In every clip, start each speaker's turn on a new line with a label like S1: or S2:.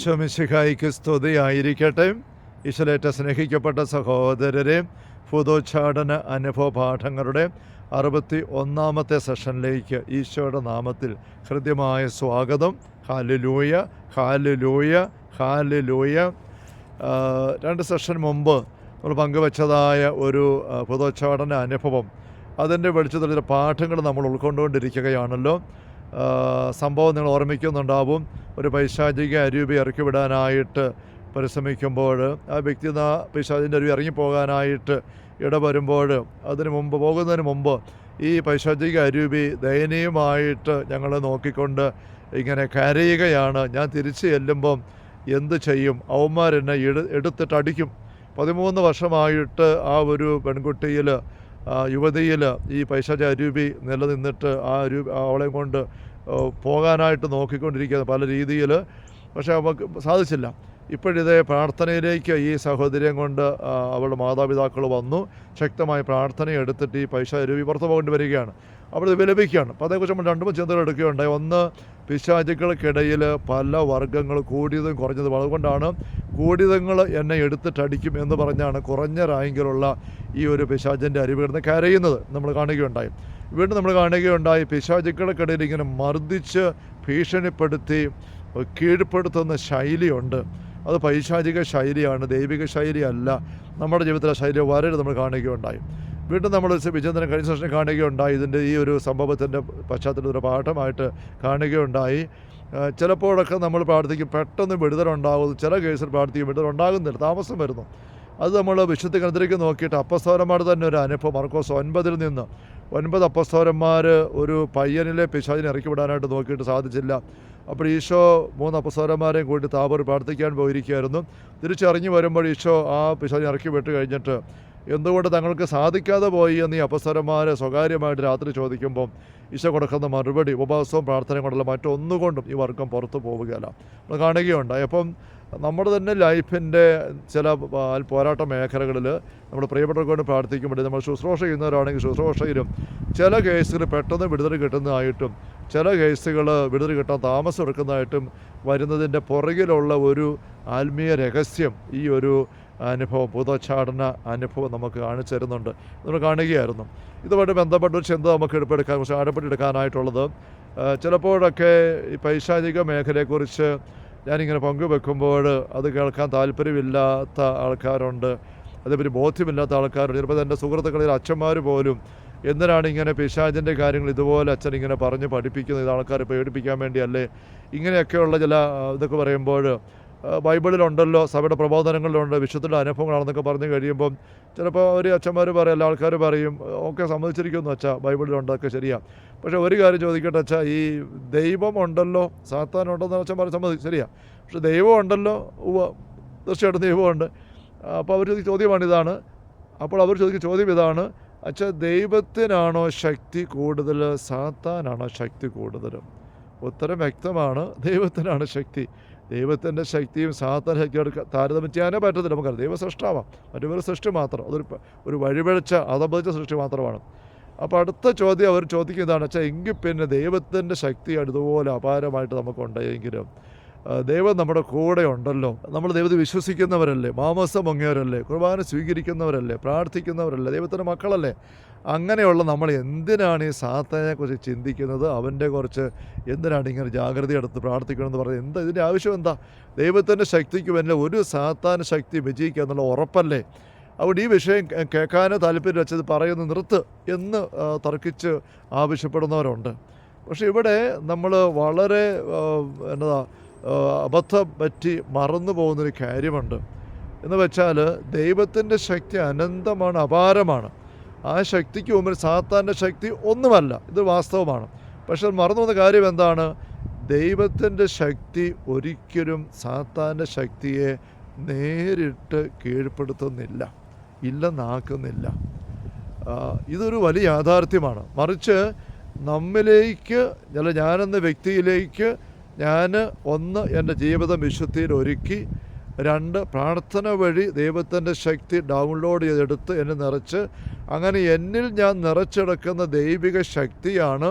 S1: ഈശോ മിശിഹായിക്ക് സ്തുതിയായിരിക്കട്ടെ. ഈശോയേറ്റ സ്നേഹിക്കപ്പെട്ട സഹോദരരെ, ഭൂതോച്ചാടന അനുഭവ പാഠങ്ങളുടെ 61ാമത്തെ സെഷനിലേക്ക് ഈശോയുടെ നാമത്തിൽ ഹൃദ്യമായ സ്വാഗതം. Hallelujah, hallelujah, hallelujah. 2 സെഷൻ മുമ്പ് നമ്മൾ പങ്കുവച്ചതായ ഒരു ഭൂതോച്ചാടന അനുഭവം, അതിൻ്റെ വെളിച്ചത്തിൽ ചില പാഠങ്ങൾ നമ്മൾ ഉൾക്കൊണ്ടുകൊണ്ടിരിക്കുകയാണല്ലോ. സംഭവം നിങ്ങൾ ഓർമ്മിക്കുന്നുണ്ടാവും. ഒരു പൈശാചിക അരൂപി ഇറക്കി വിടാനായിട്ട് പരിശ്രമിക്കുമ്പോൾ ആ വ്യക്തി പൈശാചിൻ്റെ അരുവി ഇറങ്ങിപ്പോകാനായിട്ട് ഇടവരുമ്പോൾ പോകുന്നതിന് മുമ്പ് ഈ പൈശാചിക അരൂപി ദയനീയമായിട്ട് ഞങ്ങളെ നോക്കിക്കൊണ്ട് ഇങ്ങനെ കരയുകയാണ്. ഞാൻ തിരിച്ച് ചെല്ലുമ്പം എന്ത് ചെയ്യും? അവന്മാരെന്നെ എടുത്തിട്ട് അടിക്കും. 13 വർഷമായിട്ട് ആ ഒരു പെൺകുട്ടിയിൽ, യുവതിയിൽ ഈ പൈശാചിക അരൂപി നിലനിന്നിട്ട് അവളെ കൊണ്ട് പോകാനായിട്ട് നോക്കിക്കൊണ്ടിരിക്കുന്നത് പല രീതിയിൽ. പക്ഷേ അവൾക്ക് സാധിച്ചില്ല. ഇപ്പോഴിതേ പ്രാർത്ഥനയിലേക്ക് ഈ സഹോദര്യം കൊണ്ട് അവളുടെ മാതാപിതാക്കൾ വന്നു. ശക്തമായ പ്രാർത്ഥന എടുത്തിട്ട് ഈ പൈശാചിക അരൂപി പുറത്തു പോകേണ്ടി വരികയാണ്. അവിടെ വിലപിക്കുകയാണ്. അപ്പോൾ അതേക്കുറിച്ച് നമ്മൾ 2 ചിന്തകൾ എടുക്കുകയുണ്ടായി. ഒന്ന്, പിശാചുക്കൾക്കിടയിൽ പല വർഗ്ഗങ്ങൾ കൂടിയതും കുറഞ്ഞതും. അതുകൊണ്ടാണ് കൂടിയതങ്ങൾ എന്നെ എടുത്തിട്ടടിക്കും എന്ന് പറഞ്ഞാണ് കുറഞ്ഞ റാങ്കിലുള്ള ഈ ഒരു പിശാചിൻ്റെ അരുവി കിടന്ന് കരയുന്നത് നമ്മൾ കാണുകയുണ്ടായി. വീണ്ടും നമ്മൾ കാണുകയുണ്ടായി, പിശാചുക്കൾക്കിടയിൽ ഇങ്ങനെ മർദ്ദിച്ച് ഭീഷണിപ്പെടുത്തി കീഴ്പ്പെടുത്തുന്ന ശൈലിയുണ്ട്. അത് പൈശാചിക ശൈലിയാണ്, ദൈവിക ശൈലിയല്ല. നമ്മുടെ ജീവിതത്തിലെ ശൈലി വളരെ നമ്മൾ കാണുകയുണ്ടായി. വീണ്ടും നമ്മൾ വിചിന്തനം കഴിഞ്ഞ സെഷനിൽ കാണുകയുണ്ടായി. ഇതിൻ്റെ ഈ ഒരു സംഭവത്തിൻ്റെ പശ്ചാത്തലത്തിൽ ഒരു പാഠമായിട്ട് കാണുകയുണ്ടായി. ചിലപ്പോഴൊക്കെ നമ്മൾ പ്രാർത്ഥിക്കും, പെട്ടെന്ന് വിടുതലുണ്ടാകുന്നു. ചില കേസിൽ പ്രാർത്ഥിക്കും, വിടുതലുണ്ടാകുന്നില്ല, താമസം വരുന്നു. അത് നമ്മൾ വിശുദ്ധ ഗ്രന്ഥത്തിലേക്ക് നോക്കിയിട്ട് അപ്പസ്തോലന്മാർ തന്നെ ഒരു അനുഭവം, മർക്കോസ് 9 നിന്ന് 9 അപ്പസ്തോലന്മാർ ഒരു പയ്യനിലെ പിശാചിനെ ഇറക്കി വിടാനായിട്ട് നോക്കിയിട്ട് സാധിച്ചില്ല. അപ്പോൾ ഈശോ 3 അപ്പസ്തോലന്മാരെയും കൂടി താബോർ പ്രാർത്ഥിക്കാൻ പോയിരിക്കുകയായിരുന്നു. തിരിച്ചറിഞ്ഞു വരുമ്പോൾ ഈശോ ആ പിശാചിനെ ഇറക്കി വിട്ട് കഴിഞ്ഞിട്ട് എന്തുകൊണ്ട് തങ്ങൾക്ക് സാധിക്കാതെ പോയി എന്ന് ഈ അപ്പസ്തോലന്മാർ സ്വകാര്യമായിട്ട് രാത്രി ചോദിക്കുമ്പം ഈശോ കൊടുക്കുന്ന മറുപടി, ഉപവാസവും പ്രാർത്ഥനയും കൊണ്ടല്ല, മറ്റൊന്നുകൊണ്ടും ഈ വർഗം പുറത്തു പോവുകയല്ല. നമ്മൾ കാണുകയുണ്ടായി. അപ്പം നമ്മുടെ തന്നെ ലൈഫിൻ്റെ ചില പോരാട്ട മേഖലകളിൽ നമ്മൾ പ്രിയപ്പെട്ടവർക്ക് കൊണ്ട് പ്രാർത്ഥിക്കുമ്പോൾ, നമ്മൾ ശുശ്രൂഷ ചെയ്യുന്നവരാണെങ്കിൽ ശുശ്രൂഷയിലും ചില കേസുകൾ പെട്ടെന്ന് വിടുതൽ കിട്ടുന്നതായിട്ടും ചില കേസുകൾ വിടുതൽ കിട്ടാൻ താമസം എടുക്കുന്നതായിട്ടും വരുന്നതിൻ്റെ പുറകിലുള്ള ഒരു ആത്മീയ രഹസ്യം ഈ ഒരു അനുഭവം, ഭൂതോച്ചാടന അനുഭവം നമുക്ക് കാണിച്ചു തരുന്നുണ്ട്. നമ്മൾ കാണുകയായിരുന്നു. ഇതുമായിട്ട് ബന്ധപ്പെട്ടൊരു ചിന്ത നമുക്ക് എടുപ്പെടുക്കാൻ, പക്ഷേ ആഴപ്പെടുത്തിയെടുക്കാനായിട്ടുള്ളത്, ചിലപ്പോഴൊക്കെ ഈ പൈശാചിക മേഖലയെക്കുറിച്ച് ഞാനിങ്ങനെ പങ്കുവെക്കുമ്പോൾ അത് കേൾക്കാൻ താല്പര്യമില്ലാത്ത ആൾക്കാരുണ്ട്, അതേപറ്റി ബോധ്യമില്ലാത്ത ആൾക്കാരുണ്ട്. ചിലപ്പോൾ എൻ്റെ സുഹൃത്തുക്കളിൽ അച്ഛന്മാർ പോലും എന്തിനാണ് ഇങ്ങനെ പിശാചിൻ്റെ കാര്യങ്ങൾ ഇതുപോലെ അച്ഛൻ ഇങ്ങനെ പറഞ്ഞ് പഠിപ്പിക്കുന്നത്, ഇത് ആൾക്കാരെ പേടിപ്പിക്കാൻ വേണ്ടിയല്ലേ, ഇങ്ങനെയൊക്കെയുള്ള ചില ഇതൊക്കെ പറയുമ്പോൾ ബൈബിളിലുണ്ടല്ലോ, സഭയുടെ പ്രബോധനങ്ങളിലുണ്ട്, വിശുദ്ധരുടെ അനുഭവങ്ങളാണെന്നൊക്കെ പറഞ്ഞു കഴിയുമ്പം ചിലപ്പോൾ ഒരു അച്ഛന്മാർ പറയും, എല്ലാ ആൾക്കാർ പറയും, ഒക്കെ സമ്മതിച്ചിരിക്കുന്നു അച്ഛാ, ബൈബിളിലുണ്ടൊക്കെ ശരിയാണ്. പക്ഷേ ഒരു കാര്യം ചോദിക്കട്ടെ അച്ഛാ, ഈ ദൈവം ഉണ്ടല്ലോ, സാത്താനുണ്ടെന്ന് അച്ഛന്മാർ സമ്മതിക്കും, ശരിയാണ്. പക്ഷേ ദൈവം ഉണ്ടല്ലോ, തീർച്ചയായിട്ടും ദൈവമുണ്ട്. അപ്പോൾ അവർ ചോദിക്കുന്ന ചോദ്യമാണിതാണ്. അപ്പോൾ അവർ ചോദിക്കുന്ന ചോദ്യം ഇതാണ്, അച്ഛാ, ദൈവത്തിനാണോ ശക്തി കൂടുതൽ, സാത്താനാണോ ശക്തി കൂടുതൽ? ഉത്തരം വ്യക്തമാണ്, ദൈവത്തിനാണ് ശക്തി. ദൈവത്തിൻ്റെ ശക്തിയും സാത്താൻ ശക്തിയോട് താരതമ്യം ചെയ്യാനേ പറ്റത്തില്ല. നമുക്കറിയാം, ദൈവ സൃഷ്ടാവാം, മറ്റൊരു സൃഷ്ടി മാത്രം, ഒരു വഴിപിഴച്ച അധപതിച്ച സൃഷ്ടി മാത്രമാണ്. അപ്പോൾ അടുത്ത ചോദ്യം അവർ ചോദിക്കുന്നതാണ്, അച്ഛാ, എങ്കിൽ പിന്നെ ദൈവത്തിൻ്റെ ശക്തി ഇതുപോലെ അപാരമായിട്ട് നമുക്കുണ്ടെങ്കിലും ദൈവം നമ്മുടെ കൂടെ ഉണ്ടല്ലോ, നമ്മൾ ദൈവത്തെ വിശ്വസിക്കുന്നവരല്ലേ, മാമസം മുങ്ങിയവരല്ലേ, കുർബാന സ്വീകരിക്കുന്നവരല്ലേ, പ്രാർത്ഥിക്കുന്നവരല്ലേ, ദൈവത്തിൻ്റെ മക്കളല്ലേ, അങ്ങനെയുള്ള നമ്മൾ എന്തിനാണ് ഈ സാത്താനെക്കുറിച്ച് ചിന്തിക്കുന്നത്, അവൻ്റെ കുറിച്ച് എന്തിനാണ് ഇങ്ങനെ ജാഗ്രത എടുത്ത് പ്രാർത്ഥിക്കണമെന്ന് പറയുന്നത്? എന്താ ഇതിൻ്റെ ആവശ്യം? എന്താ? ദൈവത്തിൻ്റെ ശക്തിക്ക് വേണ്ടി ഒരു സാത്താൻ ശക്തി വിജയിക്കുക എന്നുള്ള ഉറപ്പല്ലേ? അതുകൊണ്ട് ഈ വിഷയം കേൾക്കാനോ താല്പര്യം വെച്ചത് പറയുന്നത് നിർത്ത് എന്ന് തർക്കിച്ച് ആവശ്യപ്പെടുന്നവരുണ്ട്. പക്ഷേ ഇവിടെ നമ്മൾ വളരെ അബദ്ധം പറ്റി മറന്നു പോകുന്നൊരു കാര്യമുണ്ട്. എന്ന് വെച്ചാൽ ദൈവത്തിൻ്റെ ശക്തി അനന്തമാണ്, അപാരമാണ്. ആ ശക്തിക്ക് മുമ്പിൽ സാത്താൻ്റെ ശക്തി ഒന്നുമല്ല, ഇത് വാസ്തവമാണ്. പക്ഷെ മറന്നു പോകുന്ന കാര്യം എന്താണ്? ദൈവത്തിൻ്റെ ശക്തി ഒരിക്കലും സാത്താൻ്റെ ശക്തിയെ നേരിട്ട് കീഴ്പ്പെടുത്തുന്നില്ല, ഇല്ലെന്നാക്കുന്നില്ല. ഇതൊരു വലിയ യാഥാർത്ഥ്യമാണ്. മറിച്ച് നമ്മിലേക്ക്, ഞാനെന്ന വ്യക്തിയിലേക്ക് ഒന്ന് എൻ്റെ ജീവിതം വിശുദ്ധിയിൽ ഒരുക്കി, 2 പ്രാർത്ഥന വഴി ദൈവത്തിൻ്റെ ശക്തി ഡൗൺലോഡ് ചെയ്തെടുത്ത് എന്നെ നിറച്ച്, അങ്ങനെ എന്നിൽ ഞാൻ നിറച്ചെടുക്കുന്ന ദൈവിക ശക്തിയാണ്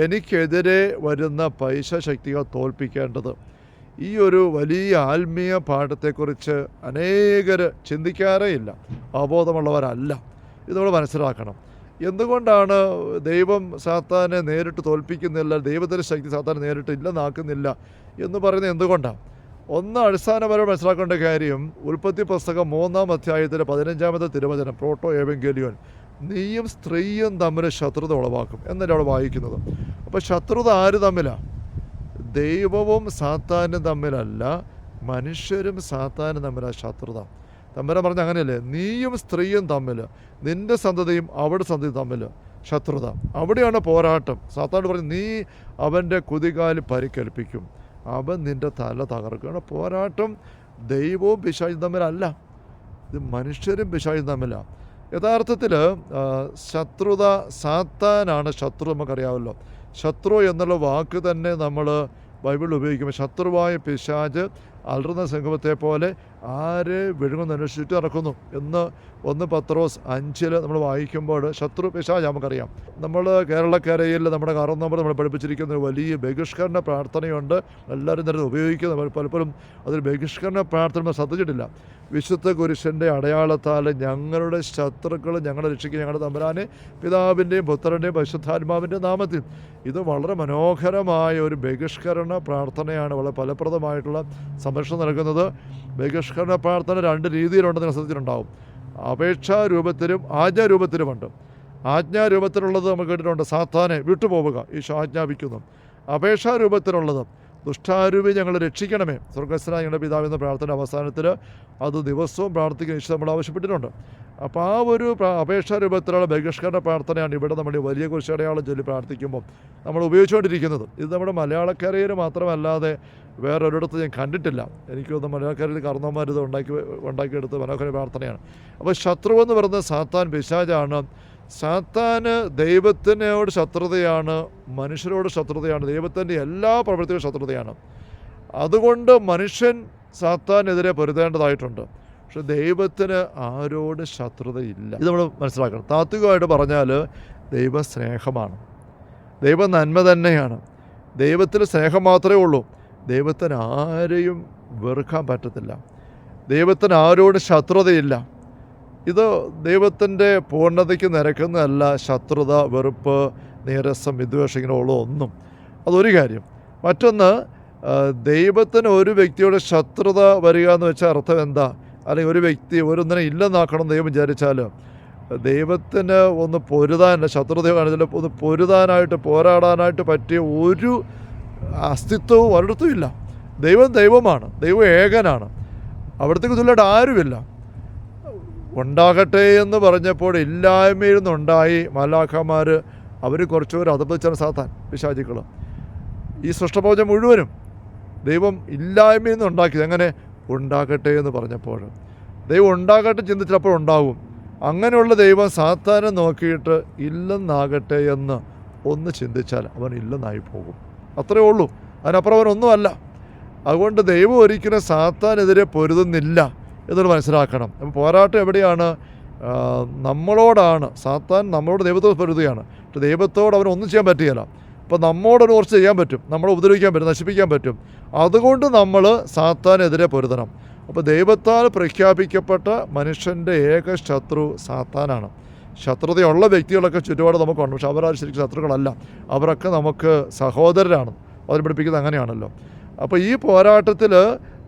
S1: എനിക്കെതിരെ വരുന്ന പൈശാചിക ശക്തികൾ തോൽപ്പിക്കേണ്ടത്. ഈ ഒരു വലിയ ആത്മീയ പാഠത്തെക്കുറിച്ച് അനേകർ ചിന്തിക്കാറേ ഇല്ല, അവബോധമുള്ളവരല്ല. ഇത് നമ്മൾ മനസ്സിലാക്കണം. എന്തുകൊണ്ടാണ് ദൈവം സാത്താനെ നേരിട്ട് തോൽപ്പിക്കുന്നില്ല, ദൈവത്തിൻ്റെ ശക്തി സാത്താനെ നേരിട്ട് ഇല്ലെന്നാക്കുന്നില്ല എന്ന് പറയുന്നത് എന്തുകൊണ്ടാണ്? ഒന്ന് അടിസ്ഥാനപരമായി മനസ്സിലാക്കേണ്ട കാര്യം, ഉൽപ്പത്തി പുസ്തകം 3-ാം അധ്യായത്തിലെ 15-ാമത്തെ തിരുവചനം, പ്രോട്ടോ ഏവങ്കേലിയോൻ, നീയും സ്ത്രീയും തമ്മിൽ ശത്രുത ഉളവാക്കും എന്നല്ലേ അവിടെ വായിക്കുന്നത്. അപ്പോൾ ശത്രുത ആര് തമ്മിലാണ്? ദൈവവും സാത്താനും തമ്മിലല്ല, മനുഷ്യരും സാത്താനും തമ്മിലാണ് ശത്രുത. തമ്പുരാൻ പറഞ്ഞ അങ്ങനെയല്ലേ, നീയും സ്ത്രീയും തമ്മിൽ, നിൻ്റെ സന്തതിയും അവിടെ സന്തതി തമ്മിൽ ശത്രുത. അവിടെയാണ് പോരാട്ടം. സാത്താൻ പറഞ്ഞു, നീ അവൻ്റെ കുതികാല് പരിക്കേൽപ്പിക്കും, അവൻ നിൻ്റെ തല തകർക്കുകയാണ്. പോരാട്ടം ദൈവവും പിശാചും തമ്മിലല്ല, ഇത് മനുഷ്യരും പിശാചും തമ്മിലാണ്. യഥാർത്ഥത്തിൽ ശത്രുത, സാത്താനാണ് ശത്രു. നമുക്കറിയാമല്ലോ, ശത്രു എന്നുള്ള വാക്ക് തന്നെ നമ്മൾ ബൈബിളിൽ ഉപയോഗിക്കുമ്പോൾ, ശത്രുവായ പിശാച് അലറുന്ന സിംഹത്തെ പോലെ ആരെ വിഴുങ്ങുന്നന്വേഷിച്ചിട്ട് നടക്കുന്നു എന്ന് 1 പത്രോസ് 5 നമ്മൾ വായിക്കുമ്പോൾ ശത്രു പിശാച് നമുക്കറിയാം. നമ്മൾ കേരളക്കരയിൽ നമ്മുടെ കാരണവന്മാർ നമ്മൾ പഠിപ്പിച്ചിരിക്കുന്ന ഒരു വലിയ ബഹിഷ്കരണ പ്രാർത്ഥനയുണ്ട്, എല്ലാവരും നേരത്തെ ഉപയോഗിക്കുന്നത്. പലപ്പോഴും അതൊരു ബഹിഷ്കരണ പ്രാർത്ഥന നമ്മൾ ശ്രദ്ധിച്ചിട്ടില്ല. വിശുദ്ധ കുരിശൻ്റെ അടയാളത്താൽ ഞങ്ങളുടെ ശത്രുക്കൾ ഞങ്ങളെ രക്ഷിക്കുക, ഞങ്ങളുടെ തമ്പുരാനെ പിതാവിൻ്റെയും പുത്രൻ്റെയും പരിശുദ്ധാത്മാവിൻ്റെ നാമത്തിൽ. ഇത് വളരെ മനോഹരമായ ഒരു ബഹിഷ്കരണ പ്രാർത്ഥനയാണ്, വളരെ ഫലപ്രദമായിട്ടുള്ള സംരക്ഷണം നൽകുന്നത്. ബഹിഷ്കരണ പ്രാർത്ഥന 2 രീതിയിലുണ്ടെന്ന് നിങ്ങൾ ശ്രദ്ധിച്ചിട്ടുണ്ടാവും. അപേക്ഷാരൂപത്തിലും ആജ്ഞാരൂപത്തിലുമുണ്ട്. ആജ്ഞാരൂപത്തിലുള്ളത് നമ്മൾ കേട്ടിട്ടുണ്ട്, സാത്താനെ വിട്ടുപോവുക, ഈശോ ആജ്ഞാപിക്കുന്നു. അപേക്ഷാരൂപത്തിലുള്ളത്, ദുഷ്ടാരൂപി ഞങ്ങളെ രക്ഷിക്കണമേ, സ്വർഗ്ഗസ്ഥനായ ഞങ്ങളുടെ പിതാവ് എന്ന പ്രാർത്ഥന അവസാനത്തിൽ അത് ദിവസവും പ്രാർത്ഥിക്കാൻ ഈശോ നമ്മൾ ആവശ്യപ്പെട്ടിട്ടുണ്ട്. അപ്പോൾ ആ ഒരു അപേക്ഷാരൂപത്തിലുള്ള ബഹിഷ്കരണ പ്രാർത്ഥനയാണ് ഇവിടെ നമ്മൾ വലിയ കുരിശടയാളം ചൊല്ലി പ്രാർത്ഥിക്കുമ്പോൾ നമ്മൾ ഉപയോഗിച്ചുകൊണ്ടിരിക്കുന്നത്. ഇത് നമ്മുടെ മലയാളക്കരയിൽ മാത്രമല്ലാതെ വേറൊരിടത്ത് ഞാൻ കണ്ടിട്ടില്ല. എനിക്ക് തോന്നുന്നു മലയാളക്കരയിൽ കാരണവന്മാർ ഇത് ഉണ്ടാക്കിയെടുത്ത് മനോഹര പ്രാർത്ഥനയാണ്. അപ്പോൾ ശത്രു എന്ന് പറയുന്നത് സാത്താൻ, പിശാചാണ്. സാത്താന് ദൈവത്തിനോട് ശത്രുതയാണ്, മനുഷ്യരോട് ശത്രുതയാണ്, ദൈവത്തിൻ്റെ എല്ലാ പ്രവൃത്തികളും ശത്രുതയാണ്. അതുകൊണ്ട് മനുഷ്യൻ സാത്താനെതിരെ പൊരുതേണ്ടതായിട്ടുണ്ട്. പക്ഷെ ദൈവത്തിന് ആരോട് ശത്രുതയില്ല. ഇത് നമ്മൾ മനസ്സിലാക്കണം. താത്വികമായിട്ട് പറഞ്ഞാൽ ദൈവം സ്നേഹമാണ്, ദൈവം നന്മ തന്നെയാണ്. ദൈവത്തിൽ സ്നേഹം മാത്രമേ ഉള്ളൂ. ദൈവത്തിന് ആരെയും വെറുക്കാൻ പറ്റത്തില്ല, ദൈവത്തിന് ആരോട് ശത്രുതയില്ല. ഇത് ദൈവത്തിൻ്റെ പൂർണ്ണതയ്ക്ക് നിരക്കുന്നതല്ല ശത്രുത, വെറുപ്പ്, നീരസം, വിദ്വേഷം ഇങ്ങനെയുള്ള ഒന്നും. അതൊരു കാര്യം. മറ്റൊന്ന്, ദൈവത്തിന് ഒരു വ്യക്തിയുടെ ശത്രുത വരിക എന്ന് വെച്ചാൽ അർത്ഥം എന്താ? അല്ലെങ്കിൽ ഒരു വ്യക്തി ഒരൊന്നിനെ ഇല്ലെന്നാക്കണം ദൈവം വിചാരിച്ചാൽ, ദൈവത്തിന് ഒന്ന് പൊരുതാൻ, ശത്രുതയോ കാണിച്ചാൽ ഒന്ന് പൊരുതാനായിട്ട്, പോരാടാനായിട്ട് പറ്റിയ ഒരു അസ്തിത്വവും ഒരിടത്തും ഇല്ല. ദൈവം ദൈവമാണ്, ദൈവം ഏകനാണ്, അവിടത്തേക്ക് തുല്യമായിട്ട് ആരുമില്ല. ഉണ്ടാകട്ടെ എന്ന് പറഞ്ഞപ്പോൾ ഇല്ലായ്മയിൽ നിന്നുണ്ടായി മാലാഖമാർ, അവർ കുറച്ചുപേർ അധപ്പതിച്ചാണ് സാത്താൻ, പിശാചുക്കൾ. ഈ സൃഷ്ടപ്രപഞ്ചം മുഴുവനും ദൈവം ഇല്ലായ്മയിൽ നിന്ന് ഉണ്ടാക്കിയത്. എങ്ങനെ? ഉണ്ടാകട്ടെ എന്ന് പറഞ്ഞപ്പോൾ. ദൈവം ഉണ്ടാകട്ടെ ചിന്തിച്ചപ്പോൾ ഉണ്ടാവും. അങ്ങനെയുള്ള ദൈവം സാത്താനെ നോക്കിയിട്ട് ഇല്ലെന്നാകട്ടെ എന്ന് ഒന്ന് ചിന്തിച്ചാൽ അവൻ ഇല്ലെന്നായി പോകും. അത്രയേ ഉള്ളൂ, അതിനപ്പുറം അവനൊന്നുമല്ല. അതുകൊണ്ട് ദൈവം ഒരിക്കലും സാത്താനെതിരെ പൊരുതുന്നില്ല എന്നൊരു മനസ്സിലാക്കണം. അപ്പം പോരാട്ടം എവിടെയാണ്? നമ്മളോടാണ്. സാത്താൻ നമ്മളോട് ദൈവത്തോട് പൊരുതുകയാണ്, പക്ഷെ ദൈവത്തോട് അവനൊന്നും ചെയ്യാൻ പറ്റുകയില്ല. അപ്പോൾ നമ്മോടൊരു കുറച്ച് ചെയ്യാൻ പറ്റും, നമ്മളെ ഉപദ്രവിക്കാൻ പറ്റും, നശിപ്പിക്കാൻ പറ്റും. അതുകൊണ്ട് നമ്മൾ സാത്താനെതിരെ പൊരുതണം. അപ്പോൾ ദൈവത്താൽ പ്രഖ്യാപിക്കപ്പെട്ട മനുഷ്യൻ്റെ ഏക ശത്രു സാത്താനാണ്. ശത്രുതയുള്ള വ്യക്തികളൊക്കെ ചുറ്റുപാട് നമുക്കുണ്ട്, പക്ഷെ അവരാരും ശരിക്കും ശത്രുക്കളല്ല, അവരൊക്കെ നമുക്ക് സഹോദരരാണ്. അവർ പഠിപ്പിക്കുന്നത് അങ്ങനെയാണല്ലോ. അപ്പോൾ ഈ പോരാട്ടത്തിൽ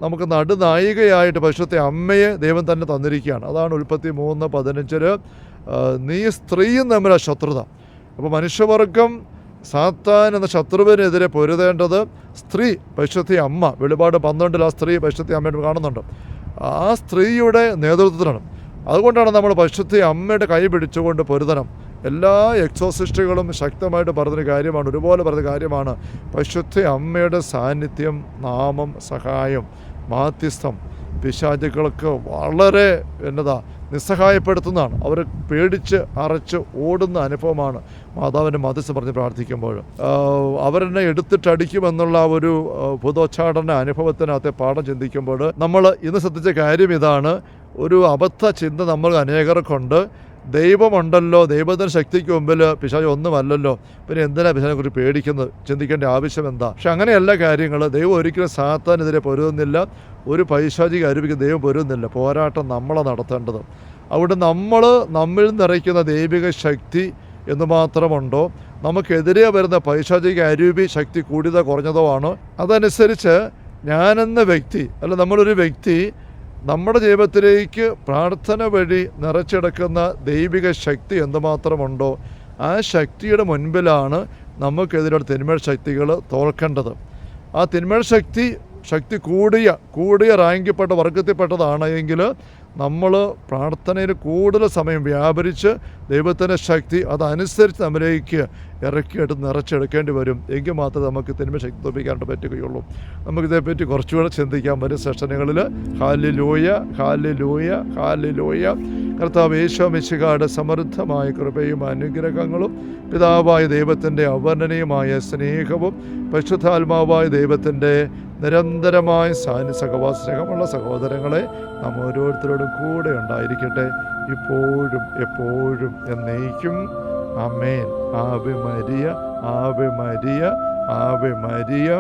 S1: നമുക്ക് നടുനായികയായിട്ട് പരിശുദ്ധ അമ്മയെ ദൈവം തന്നെ തന്നിരിക്കുകയാണ്. അതാണ് ഉൽപ്പത്തി 3:15 നീ സ്ത്രീയും തമ്മിലാണ് ശത്രുത. അപ്പോൾ മനുഷ്യവർഗം സാത്താൻ എന്ന ശത്രുവിനെതിരെ പൊരുതേണ്ടത് സ്ത്രീ, പരിശുദ്ധ അമ്മ. വെളിപാട് 12 ആ സ്ത്രീ പരിശുദ്ധ അമ്മയുടെ കാണുന്നുണ്ട്. ആ സ്ത്രീയുടെ നേതൃത്വത്തിലാണ്. അതുകൊണ്ടാണ് നമ്മൾ പരിശുദ്ധ അമ്മയുടെ കൈ പിടിച്ചുകൊണ്ട് പൊരുതണം. എല്ലാ എക്സോസിസ്റ്റുകളും ശക്തമായിട്ട് പറഞ്ഞൊരു കാര്യമാണ്, ഒരുപോലെ പറഞ്ഞ കാര്യമാണ്, പരിശുദ്ധ അമ്മയുടെ സാന്നിധ്യം, നാമം, സഹായം, മാധ്യസ്ഥം പിശാചുക്കൾക്ക് വളരെ നിസ്സഹായപ്പെടുത്തുന്നതാണ്. അവർ പേടിച്ച് അറച്ച് ഓടുന്ന അനുഭവമാണ് മാതാവിൻ്റെ മാധ്യസ്ഥം പറഞ്ഞ് പ്രാർത്ഥിക്കുമ്പോൾ. അവരെന്നെ എടുത്തിട്ടടിക്കുമെന്നുള്ള ഒരു ഭൂതോച്ചാടന അനുഭവത്തിനകത്തെ പാഠം ചിന്തിക്കുമ്പോൾ നമ്മൾ ഇന്ന് ശ്രദ്ധിച്ച കാര്യം ഇതാണ്. ഒരു അബദ്ധ ചിന്ത നമ്മൾ അനേകർക്കുണ്ട്. ദൈവമുണ്ടല്ലോ, ദൈവത്തിൻ്റെ ശക്തിക്ക് മുമ്പിൽ പിശാച് ഒന്നുമല്ലല്ലോ, പിന്നെ എന്തിനാണ് പിശാചിനെക്കുറിച്ച് പേടിക്കുന്നത്? ചിന്തിക്കേണ്ട ആവശ്യം എന്താ? പക്ഷെ അങ്ങനെയല്ല കാര്യങ്ങൾ. ദൈവം ഒരിക്കലും സാത്താനെതിരെ പൊരുതുന്നില്ല, ഒരു പൈശാചിക അരൂപിക്ക് ദൈവം പൊരുതുന്നില്ല. പോരാട്ടം നമ്മളെ നടത്തേണ്ടത്. അവിടെ നമ്മിൽ നിറയ്ക്കുന്ന ദൈവിക ശക്തി എന്തുമാത്രമുണ്ടോ, നമുക്കെതിരെ വരുന്ന പൈശാചിക അരൂപി ശക്തി കൂടിയതോ കുറഞ്ഞതോ ആണ്. അതനുസരിച്ച് ഞാനെന്ന വ്യക്തി, അല്ല നമ്മളൊരു വ്യക്തി, നമ്മുടെ ജീവിതത്തിലേക്ക് പ്രാർത്ഥന വഴി നിറച്ചെടുക്കുന്ന ദൈവിക ശക്തി എന്തുമാത്രമുണ്ടോ, ആ ശക്തിയുടെ മുൻപിലാണ് നമുക്കെതിരെ തിന്മ ശക്തികൾ തോൽക്കേണ്ടത്. ആ തിന്മ ശക്തി കൂടിയ റാങ്കിൽപ്പെട്ട വർഗത്തിൽപ്പെട്ടതാണ് എങ്കിൽ നമ്മൾ പ്രാർത്ഥനയിൽ കൂടുതൽ സമയം വ്യാപരിച്ച് ദൈവത്തിൻ്റെ ശക്തി അതനുസരിച്ച് നമ്മിലേക്ക് ഇറക്കിയെടുത്ത് നിറച്ചെടുക്കേണ്ടി വരും. എങ്കിൽ മാത്രമേ നമുക്ക് തിന്മ ശക്തി തോൽപ്പിക്കാനായിട്ട് പറ്റുകയുള്ളൂ. നമുക്കിതേപ്പറ്റി കുറച്ചുകൂടെ ചിന്തിക്കാൻ വരും സെഷനുകളിൽ. Hallelujah, hallelujah, hallelujah. കർത്താവ് യേശു മിശിഹായുടെ സമൃദ്ധമായ കൃപയും അനുഗ്രഹങ്ങളും പിതാവായ ദൈവത്തിൻ്റെ അവർണ്ണനീയമായ സ്നേഹവും പരിശുദ്ധാത്മാവായ ദൈവത്തിൻ്റെ നിരന്തരമായ സ്നേഹമുള്ള സഹോദരങ്ങളെ നാം ഓരോരുത്തരോടും കൂടെ ഉണ്ടായിരിക്കട്ടെ, ഇപ്പോഴും എപ്പോഴും എന്നേക്കും. ആമേൻ. Ave Maria, Ave Maria, Ave Maria.